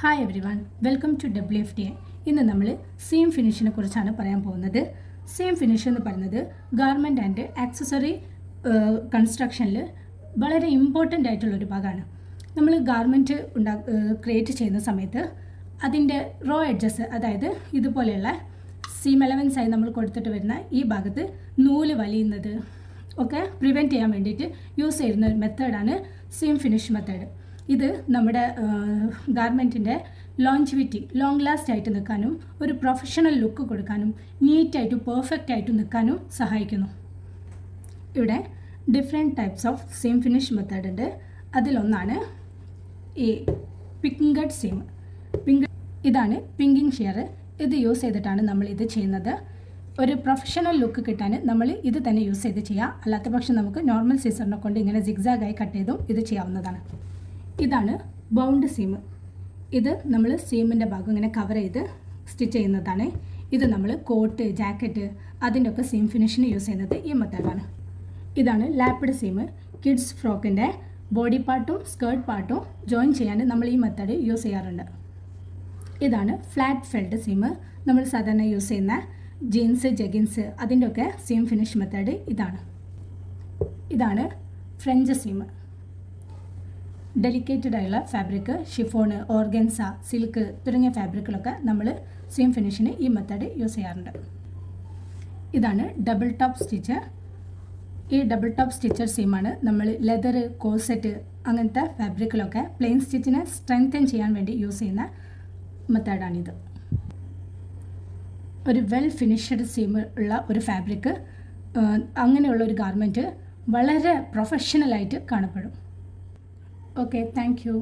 Hi everyone, welcome to WFDA. ഇന്ന് നമ്മൾ seam ഫിനിഷിനെ കുറിച്ചാണ് പറയാൻ പോകുന്നത്. സീം ഫിനിഷ് എന്ന് പറയുന്നത് ഗാർമെൻറ്റ് ആൻഡ് ആക്സസറി കൺസ്ട്രക്ഷനിൽ വളരെ ഇമ്പോർട്ടൻ്റ് ആയിട്ടുള്ളൊരു ഭാഗമാണ്. നമ്മൾ ഗാർമെൻറ്റ് ക്രിയേറ്റ് ചെയ്യുന്ന സമയത്ത് അതിൻ്റെ റോ എഡ്ജസ്, അതായത് ഇതുപോലെയുള്ള സീം എലവൻസ് ആയി നമ്മൾ കൊടുത്തിട്ട് വരുന്ന ഈ ഭാഗത്ത് നൂല് വലിയുന്നത് ഒക്കെ പ്രിവെൻറ്റ് ചെയ്യാൻ വേണ്ടിയിട്ട് യൂസ് ചെയ്യുന്ന ഒരു മെത്തേഡാണ് സീം ഫിനിഷ് മെത്തേഡ്. ഇത് നമ്മുടെ ഗാർമെൻറ്റിൻ്റെ ലോഞ്ചിവിറ്റി, ലോങ് ലാസ്റ്റ് ആയിട്ട് നിൽക്കാനും ഒരു പ്രൊഫഷണൽ ലുക്ക് കൊടുക്കാനും നീറ്റായിട്ടും പെർഫെക്റ്റ് ആയിട്ടും നിൽക്കാനും സഹായിക്കുന്നു. ഇവിടെ different types of seam finish method ഉണ്ട്. അതിലൊന്നാണ് ഈ പിങ്കഡ് സീം. ഇതാണ് പിങ്കിങ് ഷെയർ. ഇത് യൂസ് ചെയ്തിട്ടാണ് നമ്മൾ ഇത് ചെയ്യുന്നത്. ഒരു പ്രൊഫഷണൽ ലുക്ക് കിട്ടാൻ നമ്മൾ ഇത് തന്നെ യൂസ് ചെയ്ത് ചെയ്യാം. അല്ലാത്ത പക്ഷം നമുക്ക് നോർമൽ സീസറിനെ കൊണ്ട് ഇങ്ങനെ സിഗ്സാഗായി കട്ട് ചെയ്തും ഇത് ചെയ്യാവുന്നതാണ്. ഇതാണ് ബൗണ്ട് സീം. ഇത് നമ്മൾ സീമിൻ്റെ ഭാഗം ഇങ്ങനെ കവർ ചെയ്ത് സ്റ്റിച്ച് ചെയ്യുന്നതാണ്. ഇത് നമ്മൾ കോട്ട്, ജാക്കറ്റ് അതിൻ്റെ ഒക്കെ സീം ഫിനിഷിന് യൂസ് ചെയ്യുന്നത് ഈ മെത്തേഡാണ്. ഇതാണ് ലാപ്പിഡ് സീം. കിഡ്സ് ഫ്രോക്കിൻ്റെ ബോഡി പാർട്ടും സ്കേർട്ട് പാർട്ടും ജോയിൻ ചെയ്യാൻ നമ്മൾ ഈ മെത്തേഡ് യൂസ് ചെയ്യാറുണ്ട്. ഇതാണ് ഫ്ലാറ്റ് ഫെൽഡ് സീം. നമ്മൾ സാധാരണ യൂസ് ചെയ്യുന്ന ജീൻസ്, ജഗിൻസ് അതിൻ്റെ ഒക്കെ സീം ഫിനിഷ് മെത്തേഡ് ഇതാണ് ഫ്രഞ്ച് സീം. ഡെലിക്കേറ്റഡ് ആയുള്ള ഫാബ്രിക്, ഷിഫോണ്, ഓർഗൻസ, സിൽക്ക് തുടങ്ങിയ ഫാബ്രിക്കുകളൊക്കെ നമ്മൾ സീം ഫിനിഷിന് ഈ മെത്തേഡ് യൂസ് ചെയ്യാറുണ്ട്. ഇതാണ് ഡബിൾ ടോപ്പ് സ്റ്റിച്ച്. ഈ ഡബിൾ ടോപ്പ് സ്റ്റിച്ചർ സീമാണ് നമ്മൾ ലെതർ, കോസെറ്റ് അങ്ങനത്തെ ഫാബ്രിക്കിലൊക്കെ പ്ലെയിൻ സ്റ്റിച്ചിനെ സ്ട്രെങ്തൻ ചെയ്യാൻ വേണ്ടി യൂസ് ചെയ്യുന്ന മെത്തേഡാണിത്. ഒരു വെൽ ഫിനിഷ്ഡ് സീം ഉള്ള ഒരു ഫാബ്രിക്, അങ്ങനെയുള്ള ഒരു ഗാർമെൻറ്റ് വളരെ പ്രൊഫഷണലായിട്ട് കാണപ്പെടും. Okay, thank you.